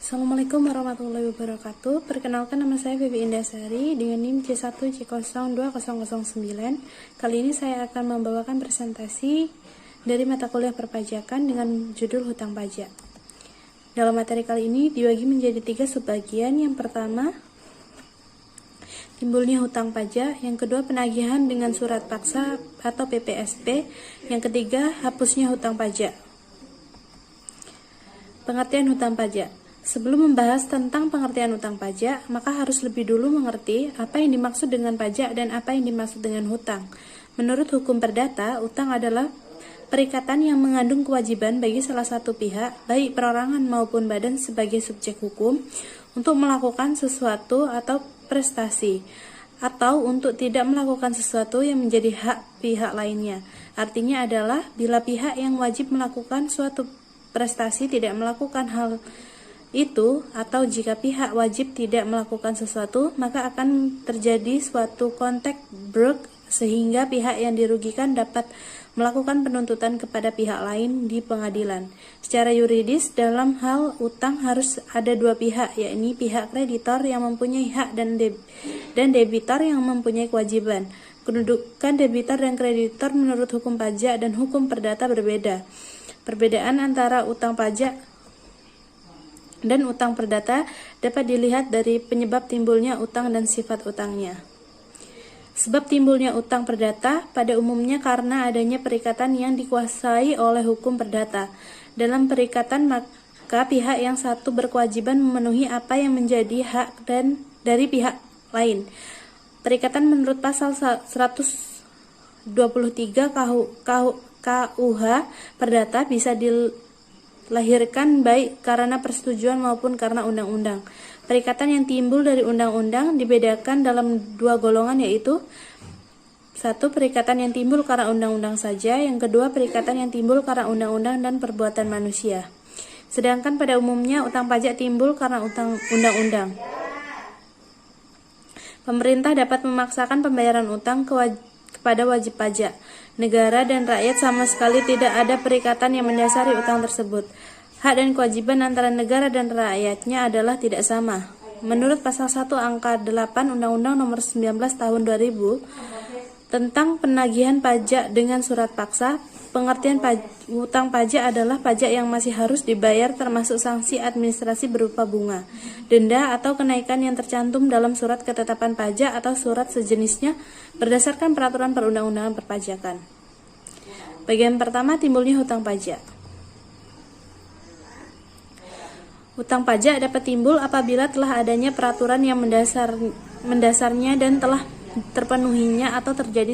Assalamualaikum warahmatullahi wabarakatuh. Perkenalkan, nama saya Febi Indasari dengan NIM C1C02009. Kali ini saya akan membawakan presentasi dari mata kuliah perpajakan dengan judul hutang pajak. Dalam materi kali ini dibagi menjadi 3 subbagian. Yang pertama, timbulnya hutang pajak. Yang kedua, penagihan dengan surat paksa atau PPSP. Yang ketiga, hapusnya hutang pajak. Pengertian hutang pajak. Sebelum membahas tentang pengertian hutang pajak, maka harus lebih dulu mengerti apa yang dimaksud dengan pajak dan apa yang dimaksud dengan hutang. Menurut hukum perdata, hutang adalah perikatan yang mengandung kewajiban bagi salah satu pihak, baik perorangan maupun badan sebagai subjek hukum, untuk melakukan sesuatu atau prestasi, atau untuk tidak melakukan sesuatu yang menjadi hak pihak lainnya. Artinya adalah bila pihak yang wajib melakukan suatu prestasi tidak melakukan hal itu, atau jika pihak wajib tidak melakukan sesuatu, maka akan terjadi suatu kontak break sehingga pihak yang dirugikan dapat melakukan penuntutan kepada pihak lain di pengadilan. Secara yuridis, dalam hal utang harus ada dua pihak, yakni pihak kreditor yang mempunyai hak dan debitor yang mempunyai kewajiban. Kedudukan debitor dan kreditor menurut hukum pajak dan hukum perdata berbeda. Perbedaan antara utang pajak dan utang perdata dapat dilihat dari penyebab timbulnya utang dan sifat utangnya. Sebab timbulnya utang perdata pada umumnya karena adanya perikatan yang dikuasai oleh hukum perdata. Dalam perikatan, maka pihak yang satu berkewajiban memenuhi apa yang menjadi hak dan dari pihak lain. Perikatan menurut pasal 123 KUH Perdata bisa dilahirkan baik karena persetujuan maupun karena undang-undang. Perikatan yang timbul dari undang-undang dibedakan dalam dua golongan, yaitu satu, perikatan yang timbul karena undang-undang saja. Yang kedua, perikatan yang timbul karena undang-undang dan perbuatan manusia. Sedangkan pada umumnya utang pajak timbul karena undang-undang. Pemerintah dapat memaksakan pembayaran utang kepada wajib pajak. Negara dan rakyat sama sekali tidak ada perikatan yang mendasari utang tersebut. Hak dan kewajiban antara negara dan rakyatnya adalah tidak sama. Menurut pasal 1 angka 8 Undang-Undang Nomor 19 Tahun 2000 tentang penagihan pajak dengan surat paksa, pengertian hutang pajak adalah pajak yang masih harus dibayar termasuk sanksi administrasi berupa bunga, denda atau kenaikan yang tercantum dalam surat ketetapan pajak atau surat sejenisnya berdasarkan peraturan perundang-undangan perpajakan. Bagian pertama, timbulnya hutang pajak. Hutang pajak dapat timbul apabila telah adanya peraturan yang mendasarnya dan telah terpenuhinya atau terjadi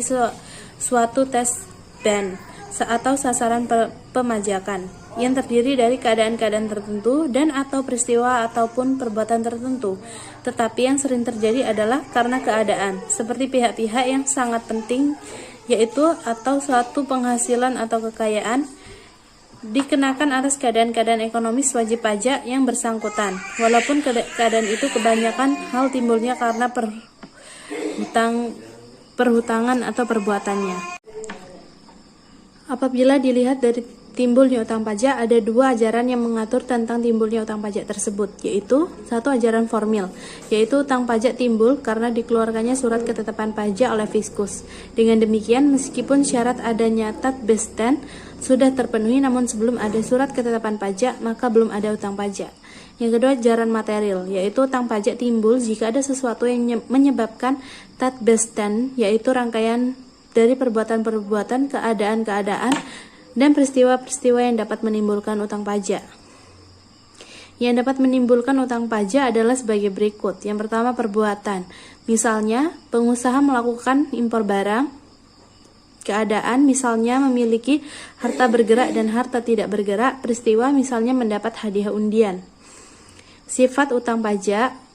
suatu tes ban atau sasaran pemajakan yang terdiri dari keadaan-keadaan tertentu dan atau peristiwa ataupun perbuatan tertentu. Tetapi yang sering terjadi adalah karena keadaan, seperti pihak-pihak yang sangat penting, yaitu atau suatu penghasilan atau kekayaan dikenakan atas keadaan-keadaan ekonomis wajib pajak yang bersangkutan. Walaupun keadaan itu kebanyakan hal timbulnya karena perhutangan atau perbuatannya. Apabila dilihat dari timbulnya utang pajak, ada dua ajaran yang mengatur tentang timbulnya utang pajak tersebut, yaitu satu, ajaran formil, yaitu utang pajak timbul karena dikeluarkannya surat ketetapan pajak oleh fiskus. Dengan demikian, meskipun syarat adanya tat besten sudah terpenuhi, namun sebelum ada surat ketetapan pajak, maka belum ada utang pajak. Yang kedua, ajaran material, yaitu utang pajak timbul jika ada sesuatu yang menyebabkan tat besten, yaitu rangkaian dari perbuatan-perbuatan, keadaan-keadaan, dan peristiwa-peristiwa yang dapat menimbulkan utang pajak. Yang dapat menimbulkan utang pajak adalah sebagai berikut. Yang pertama, perbuatan. Misalnya, pengusaha melakukan impor barang. Keadaan, misalnya memiliki harta bergerak dan harta tidak bergerak. Peristiwa, misalnya mendapat hadiah undian. Sifat utang pajak.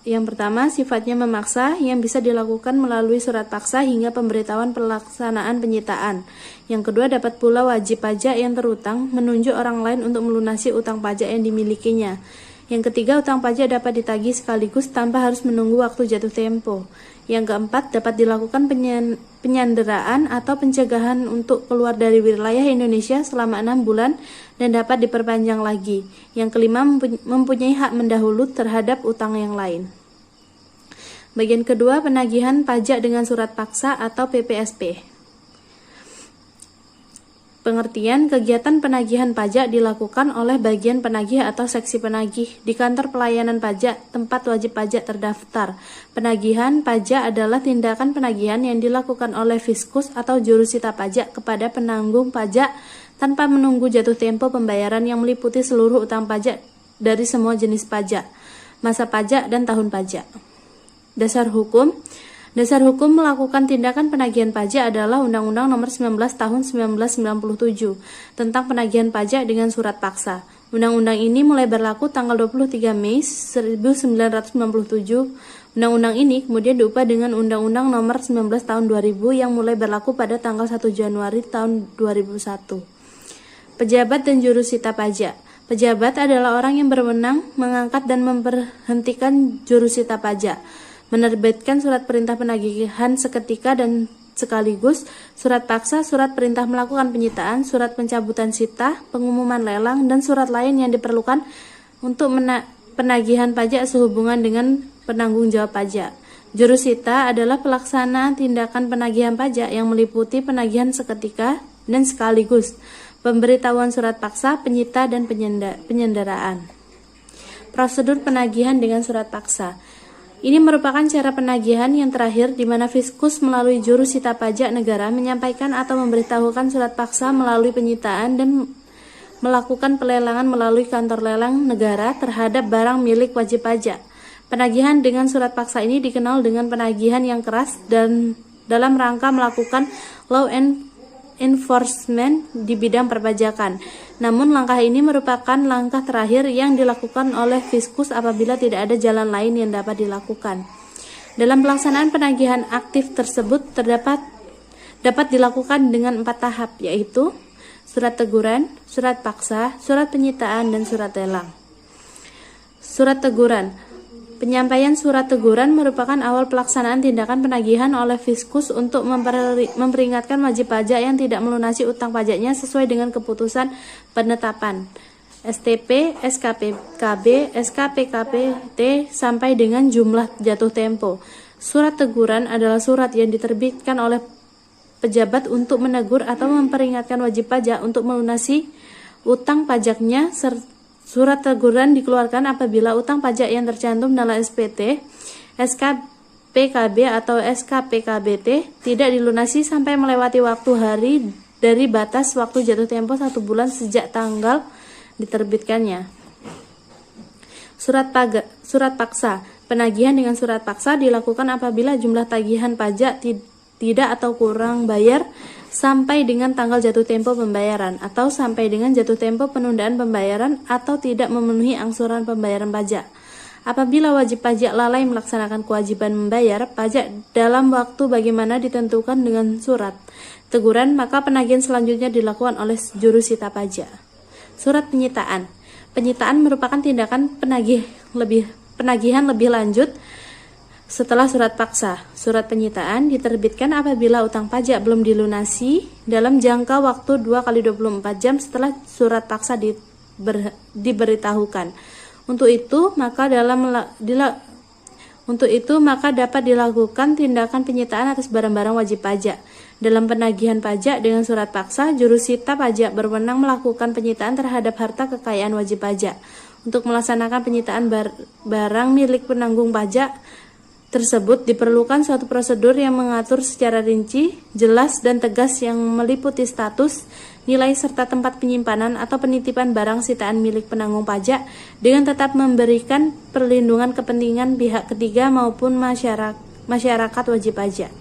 Yang pertama, sifatnya memaksa yang bisa dilakukan melalui surat paksa hingga pemberitahuan pelaksanaan penyitaan. Yang kedua, dapat pula wajib pajak yang terutang menunjuk orang lain untuk melunasi utang pajak yang dimilikinya. Yang ketiga, utang pajak dapat ditagih sekaligus tanpa harus menunggu waktu jatuh tempo. Yang keempat, dapat dilakukan penyanderaan atau pencegahan untuk keluar dari wilayah Indonesia selama 6 bulan dan dapat diperpanjang lagi. Yang kelima, mempunyai hak mendahulu terhadap utang yang lain. Bagian kedua, penagihan pajak dengan surat paksa atau PPSP. Pengertian, kegiatan penagihan pajak dilakukan oleh bagian penagih atau seksi penagih di kantor pelayanan pajak tempat wajib pajak terdaftar. Penagihan pajak adalah tindakan penagihan yang dilakukan oleh fiskus atau jurusita pajak kepada penanggung pajak tanpa menunggu jatuh tempo pembayaran yang meliputi seluruh utang pajak dari semua jenis pajak, masa pajak, dan tahun pajak. Dasar hukum melakukan tindakan penagihan pajak adalah Undang-Undang Nomor 19 Tahun 1997 tentang penagihan pajak dengan surat paksa. Undang-undang ini mulai berlaku tanggal 23 Mei 1997. Undang-undang ini kemudian diubah dengan Undang-Undang Nomor 19 Tahun 2000 yang mulai berlaku pada tanggal 1 Januari tahun 2001. Pejabat dan jurusita pajak. Pejabat adalah orang yang berwenang mengangkat dan memberhentikan jurusita pajak, menerbitkan surat perintah penagihan seketika dan sekaligus, surat paksa, surat perintah melakukan penyitaan, surat pencabutan sita, pengumuman lelang, dan surat lain yang diperlukan untuk penagihan pajak sehubungan dengan penanggung jawab pajak. Jurusita adalah pelaksana tindakan penagihan pajak yang meliputi penagihan seketika dan sekaligus, pemberitahuan surat paksa, penyita, dan penyanderaan. Prosedur penagihan dengan surat paksa. Ini merupakan cara penagihan yang terakhir di mana fiskus melalui jurusita pajak negara menyampaikan atau memberitahukan surat paksa melalui penyitaan dan melakukan pelelangan melalui kantor lelang negara terhadap barang milik wajib pajak. Penagihan dengan surat paksa ini dikenal dengan penagihan yang keras dan dalam rangka melakukan law enforcement di bidang perpajakan. Namun langkah ini merupakan langkah terakhir yang dilakukan oleh fiskus apabila tidak ada jalan lain yang dapat dilakukan. Dalam pelaksanaan penagihan aktif tersebut dapat dilakukan dengan 4 tahap, yaitu surat teguran, surat paksa, surat penyitaan, dan surat lelang. Surat teguran. Penyampaian surat teguran merupakan awal pelaksanaan tindakan penagihan oleh fiskus untuk memperingatkan wajib pajak yang tidak melunasi utang pajaknya sesuai dengan keputusan penetapan STP, SKPKB, SKPKPT sampai dengan jumlah jatuh tempo. Surat teguran adalah surat yang diterbitkan oleh pejabat untuk menegur atau memperingatkan wajib pajak untuk melunasi utang pajaknya. Surat teguran dikeluarkan apabila utang pajak yang tercantum dalam SPT, SKPKB atau SKPKBT tidak dilunasi sampai melewati waktu hari dari batas waktu jatuh tempo 1 bulan sejak tanggal diterbitkannya. Surat paksa. Penagihan dengan surat paksa dilakukan apabila jumlah tagihan pajak tidak atau kurang bayar sampai dengan tanggal jatuh tempo pembayaran atau sampai dengan jatuh tempo penundaan pembayaran atau tidak memenuhi angsuran pembayaran pajak. Apabila wajib pajak lalai melaksanakan kewajiban membayar pajak dalam waktu bagaimana ditentukan dengan surat teguran, maka penagihan selanjutnya dilakukan oleh jurusita pajak. Surat penyitaan. Penyitaan merupakan tindakan penagihan lebih lanjut setelah surat paksa. Surat penyitaan diterbitkan apabila utang pajak belum dilunasi dalam jangka waktu 2x24 jam setelah surat paksa diberitahukan. Untuk itu maka dapat dilakukan tindakan penyitaan atas barang-barang wajib pajak. Dalam penagihan pajak dengan surat paksa, jurusita pajak berwenang melakukan penyitaan terhadap harta kekayaan wajib pajak. Untuk melaksanakan penyitaan barang milik penanggung pajak tersebut diperlukan suatu prosedur yang mengatur secara rinci, jelas, dan tegas yang meliputi status, nilai, serta tempat penyimpanan atau penitipan barang sitaan milik penanggung pajak dengan tetap memberikan perlindungan kepentingan pihak ketiga maupun masyarakat wajib pajak.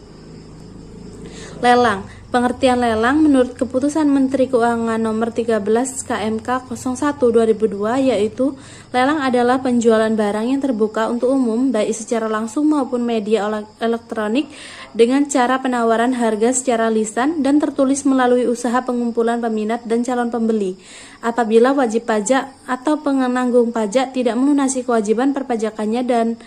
Lelang. Pengertian lelang menurut Keputusan Menteri Keuangan Nomor 13 KMK 01/2002 yaitu lelang adalah penjualan barang yang terbuka untuk umum baik secara langsung maupun media elektronik dengan cara penawaran harga secara lisan dan tertulis melalui usaha pengumpulan peminat dan calon pembeli. Apabila wajib pajak atau penanggung pajak tidak melunasi kewajiban perpajakannya dan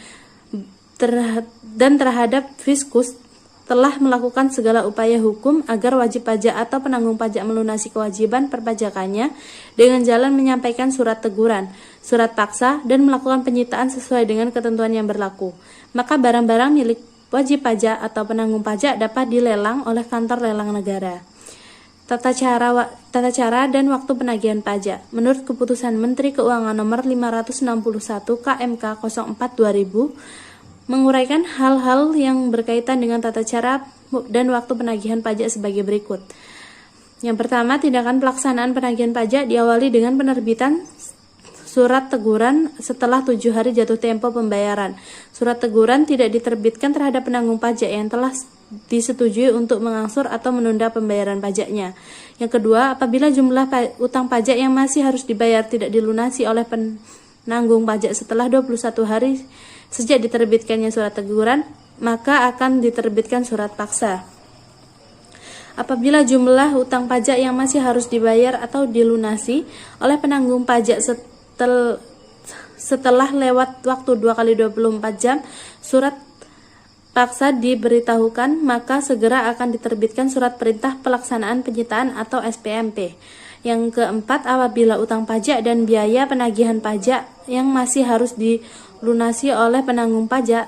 terhadap fiskus telah melakukan segala upaya hukum agar wajib pajak atau penanggung pajak melunasi kewajiban perpajakannya dengan jalan menyampaikan surat teguran, surat paksa, dan melakukan penyitaan sesuai dengan ketentuan yang berlaku. Maka barang-barang milik wajib pajak atau penanggung pajak dapat dilelang oleh kantor lelang negara. Tata cara dan waktu penagihan pajak. Menurut Keputusan Menteri Keuangan Nomor 561 KMK 04/2000 menguraikan hal-hal yang berkaitan dengan tata cara dan waktu penagihan pajak sebagai berikut. Yang pertama, tindakan pelaksanaan penagihan pajak diawali dengan penerbitan surat teguran setelah 7 hari jatuh tempo pembayaran. Surat teguran tidak diterbitkan terhadap penanggung pajak yang telah disetujui untuk mengangsur atau menunda pembayaran pajaknya. Yang kedua, apabila jumlah utang pajak yang masih harus dibayar tidak dilunasi oleh penanggung pajak setelah 21 hari sejak diterbitkannya surat teguran, maka akan diterbitkan surat paksa. Apabila jumlah utang pajak yang masih harus dibayar atau dilunasi oleh penanggung pajak setelah lewat waktu 2x24 jam surat paksa diberitahukan, maka segera akan diterbitkan surat perintah pelaksanaan penyitaan atau SPMP. Yang keempat, apabila utang pajak dan biaya penagihan pajak yang masih harus dilunasi oleh penanggung pajak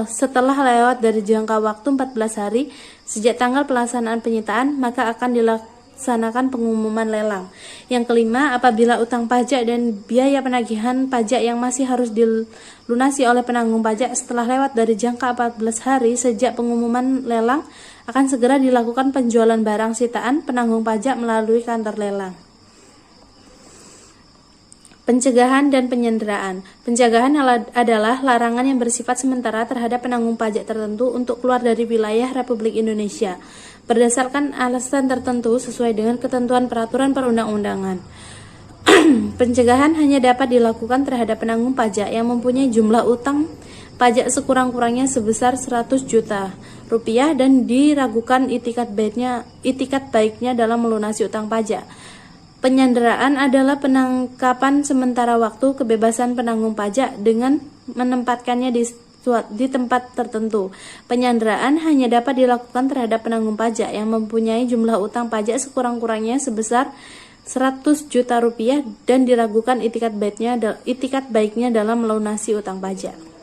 setelah lewat dari jangka waktu 14 hari sejak tanggal pelaksanaan penyitaan, maka akan dilaksanakan pengumuman lelang. Yang kelima, apabila utang pajak dan biaya penagihan pajak yang masih harus dilunasi oleh penanggung pajak setelah lewat dari jangka 14 hari sejak pengumuman lelang, akan segera dilakukan penjualan barang sitaan penanggung pajak melalui kantor lelang. Pencegahan dan penyanderaan. Pencegahan adalah larangan yang bersifat sementara terhadap penanggung pajak tertentu untuk keluar dari wilayah Republik Indonesia berdasarkan alasan tertentu sesuai dengan ketentuan peraturan perundang-undangan. Pencegahan hanya dapat dilakukan terhadap penanggung pajak yang mempunyai jumlah utang pajak sekurang-kurangnya sebesar 100 juta rupiah dan diragukan itikat baiknya dalam melunasi utang pajak. Penyanderaan adalah penangkapan sementara waktu kebebasan penanggung pajak dengan menempatkannya di tempat tertentu. Penyanderaan hanya dapat dilakukan terhadap penanggung pajak yang mempunyai jumlah utang pajak sekurang-kurangnya sebesar 100 juta rupiah dan diragukan itikat baiknya dalam melunasi utang pajak.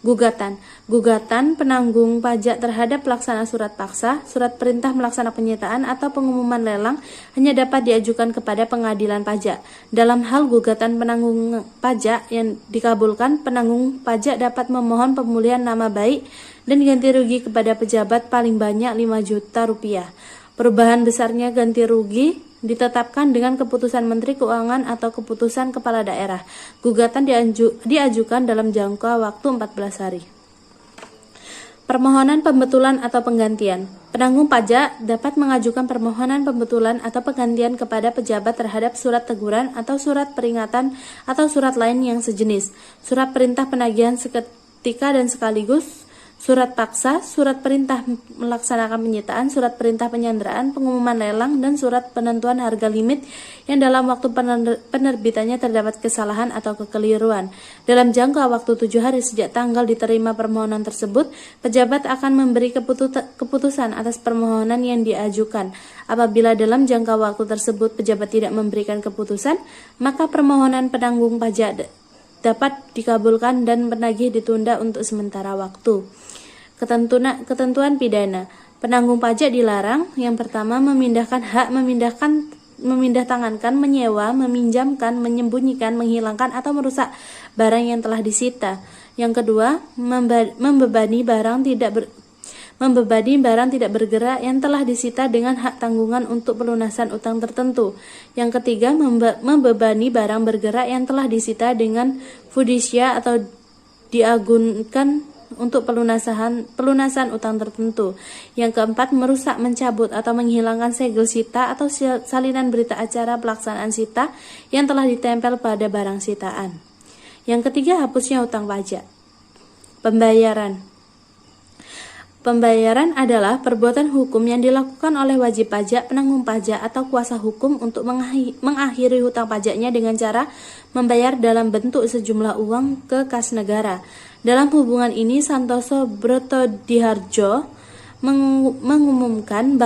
Gugatan penanggung pajak terhadap pelaksana surat paksa, surat perintah melaksana penyitaan atau pengumuman lelang hanya dapat diajukan kepada pengadilan pajak. Dalam hal gugatan penanggung pajak yang dikabulkan, penanggung pajak dapat memohon pemulihan nama baik dan ganti rugi kepada pejabat paling banyak 5 juta rupiah. Perubahan besarnya ganti rugi ditetapkan dengan keputusan Menteri Keuangan atau keputusan Kepala Daerah. Gugatan diajukan dalam jangka waktu 14 hari. Permohonan pembetulan atau penggantian. Penanggung pajak dapat mengajukan permohonan pembetulan atau penggantian kepada pejabat terhadap surat teguran atau surat peringatan atau surat lain yang sejenis, surat perintah penagihan seketika dan sekaligus, surat paksa, surat perintah melaksanakan penyitaan, surat perintah penyanderaan, pengumuman lelang, dan surat penentuan harga limit yang dalam waktu penerbitannya terdapat kesalahan atau kekeliruan. Dalam jangka waktu 7 hari sejak tanggal diterima permohonan tersebut, pejabat akan memberi keputusan atas permohonan yang diajukan. Apabila dalam jangka waktu tersebut pejabat tidak memberikan keputusan, maka permohonan penanggung pajak dapat dikabulkan dan penagih ditunda untuk sementara waktu. Ketentuan pidana. Penanggung pajak dilarang yang pertama memindahkan hak memindahtangankan, menyewa, meminjamkan, menyembunyikan, menghilangkan atau merusak barang yang telah disita. Yang kedua, membebani barang tidak bergerak yang telah disita dengan hak tanggungan untuk pelunasan utang tertentu. Yang ketiga, membebani barang bergerak yang telah disita dengan fidusia atau diagunkan untuk pelunasan utang tertentu. Yang keempat, merusak, mencabut atau menghilangkan segel sita atau salinan berita acara pelaksanaan sita yang telah ditempel pada barang sitaan. Yang ketiga, hapusnya utang pajak. Pembayaran adalah perbuatan hukum yang dilakukan oleh wajib pajak, penanggung pajak, atau kuasa hukum untuk mengakhiri hutang pajaknya dengan cara membayar dalam bentuk sejumlah uang ke kas negara. Dalam hubungan ini, Santoso Brotodihardjo mengemukakan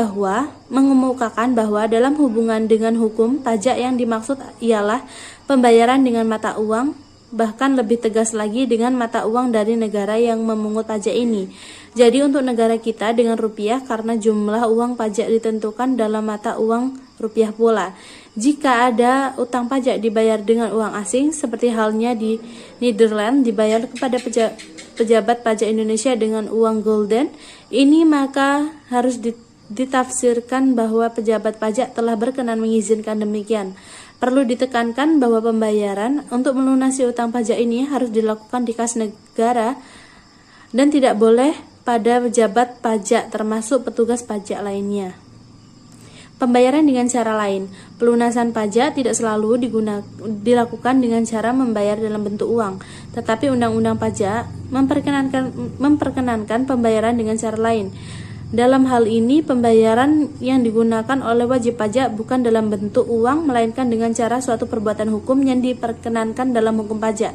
bahwa dalam hubungan dengan hukum pajak yang dimaksud ialah pembayaran dengan mata uang, bahkan lebih tegas lagi dengan mata uang dari negara yang memungut pajak ini. Jadi untuk negara kita dengan rupiah karena jumlah uang pajak ditentukan dalam mata uang rupiah pula. Jika ada utang pajak dibayar dengan uang asing, seperti halnya di Nederland dibayar kepada pejabat pajak Indonesia dengan uang gulden, ini maka harus ditafsirkan bahwa pejabat pajak telah berkenan mengizinkan demikian. Perlu ditekankan bahwa pembayaran untuk melunasi utang pajak ini harus dilakukan di kas negara dan tidak boleh pada pejabat pajak termasuk petugas pajak lainnya. Pembayaran dengan cara lain. Pelunasan pajak tidak selalu dilakukan dengan cara membayar dalam bentuk uang, tetapi Undang-Undang Pajak memperkenankan pembayaran dengan cara lain. Dalam hal ini, pembayaran yang digunakan oleh wajib pajak bukan dalam bentuk uang, melainkan dengan cara suatu perbuatan hukum yang diperkenankan dalam hukum pajak.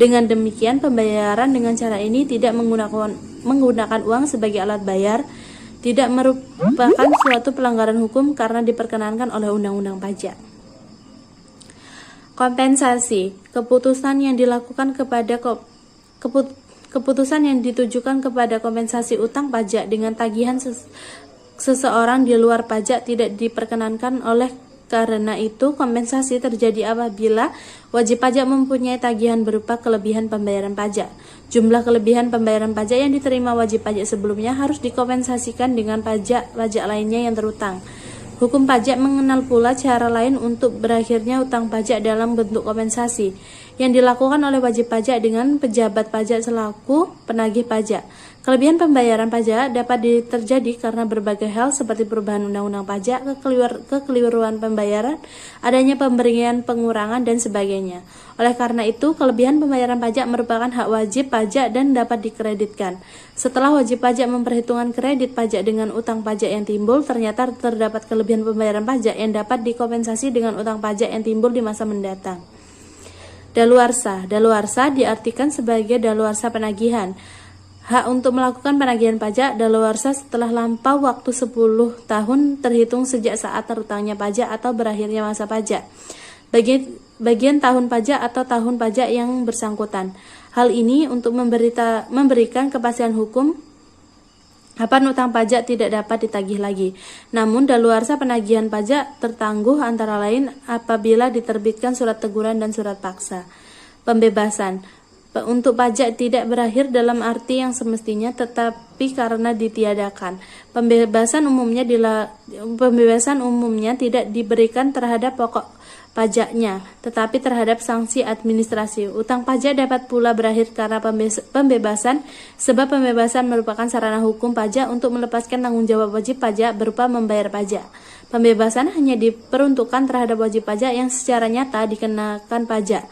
Dengan demikian, pembayaran dengan cara ini tidak menggunakan uang sebagai alat bayar, tidak merupakan suatu pelanggaran hukum karena diperkenankan oleh Undang-Undang Pajak. Kompensasi. Keputusan yang ditujukan kepada kompensasi utang pajak dengan tagihan seseorang di luar pajak tidak diperkenankan. Oleh karena itu, kompensasi terjadi apabila wajib pajak mempunyai tagihan berupa kelebihan pembayaran pajak. Jumlah kelebihan pembayaran pajak yang diterima wajib pajak sebelumnya harus dikompensasikan dengan pajak lainnya yang terutang. Hukum pajak mengenal pula cara lain untuk berakhirnya utang pajak dalam bentuk kompensasi yang dilakukan oleh wajib pajak dengan pejabat pajak selaku penagih pajak. Kelebihan pembayaran pajak dapat terjadi karena berbagai hal seperti perubahan undang-undang pajak, kekeliruan pembayaran, adanya pemberian pengurangan, dan sebagainya. Oleh karena itu, kelebihan pembayaran pajak merupakan hak wajib pajak dan dapat dikreditkan. Setelah wajib pajak memperhitungkan kredit pajak dengan utang pajak yang timbul, ternyata terdapat kelebihan pembayaran pajak yang dapat dikompensasi dengan utang pajak yang timbul di masa mendatang. Daluarsa. Daluarsa diartikan sebagai daluarsa penagihan. Hak untuk melakukan penagihan pajak daluarsa setelah lampau waktu 10 tahun terhitung sejak saat terutangnya pajak atau berakhirnya masa pajak. Bagian tahun pajak atau tahun pajak yang bersangkutan. Hal ini untuk memberikan kepastian hukum kapan utang pajak tidak dapat ditagih lagi. Namun daluarsa penagihan pajak tertangguh antara lain apabila diterbitkan surat teguran dan surat paksa. Pembebasan. Untuk pajak tidak berakhir dalam arti yang semestinya, tetapi karena ditiadakan. Pembebasan umumnya tidak diberikan terhadap pokok pajaknya, tetapi terhadap sanksi administrasi. Utang pajak dapat pula berakhir karena pembebasan, sebab pembebasan merupakan sarana hukum pajak untuk melepaskan tanggung jawab wajib pajak berupa membayar pajak. Pembebasan hanya diperuntukkan terhadap wajib pajak yang secara nyata dikenakan pajak,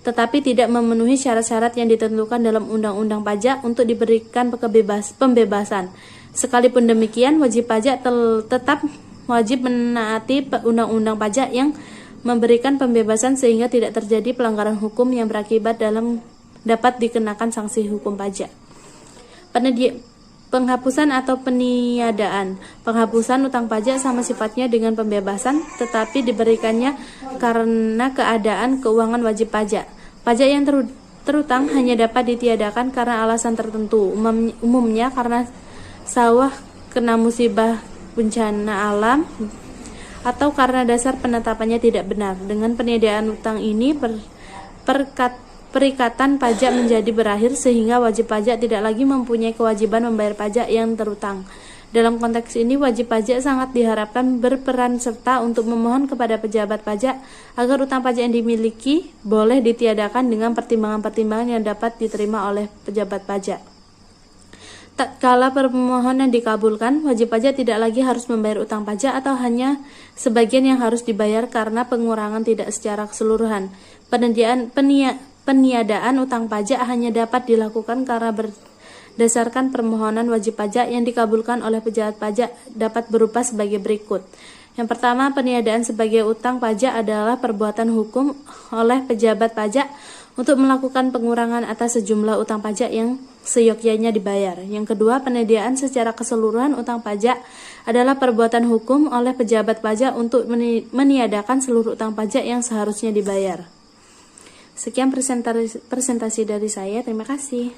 tetapi tidak memenuhi syarat-syarat yang ditentukan dalam Undang-Undang Pajak untuk diberikan pembebasan. Sekalipun demikian, wajib pajak tetap wajib menaati Undang-Undang Pajak yang memberikan pembebasan sehingga tidak terjadi pelanggaran hukum yang berakibat dapat dikenakan sanksi hukum pajak. Penghapusan atau peniadaan. Penghapusan utang pajak sama sifatnya dengan pembebasan, tetapi diberikannya karena keadaan keuangan wajib pajak. Pajak yang terutang hanya dapat ditiadakan karena alasan tertentu, umumnya karena sawah kena musibah bencana alam atau karena dasar penetapannya tidak benar. Dengan peniadaan utang ini, perikatan pajak menjadi berakhir sehingga wajib pajak tidak lagi mempunyai kewajiban membayar pajak yang terutang. Dalam konteks ini, wajib pajak sangat diharapkan berperan serta untuk memohon kepada pejabat pajak agar utang pajak yang dimiliki boleh ditiadakan dengan pertimbangan-pertimbangan yang dapat diterima oleh pejabat pajak. Tatkala permohonan dikabulkan, wajib pajak tidak lagi harus membayar utang pajak atau hanya sebagian yang harus dibayar karena pengurangan tidak secara keseluruhan. Peniadaan utang pajak hanya dapat dilakukan karena berdasarkan permohonan wajib pajak yang dikabulkan oleh pejabat pajak dapat berupa sebagai berikut. Yang pertama, peniadaan sebagai utang pajak adalah perbuatan hukum oleh pejabat pajak untuk melakukan pengurangan atas sejumlah utang pajak yang seyogyanya dibayar. Yang kedua, penyediaan secara keseluruhan utang pajak adalah perbuatan hukum oleh pejabat pajak untuk meniadakan seluruh utang pajak yang seharusnya dibayar. Sekian presentasi dari saya. Terima kasih.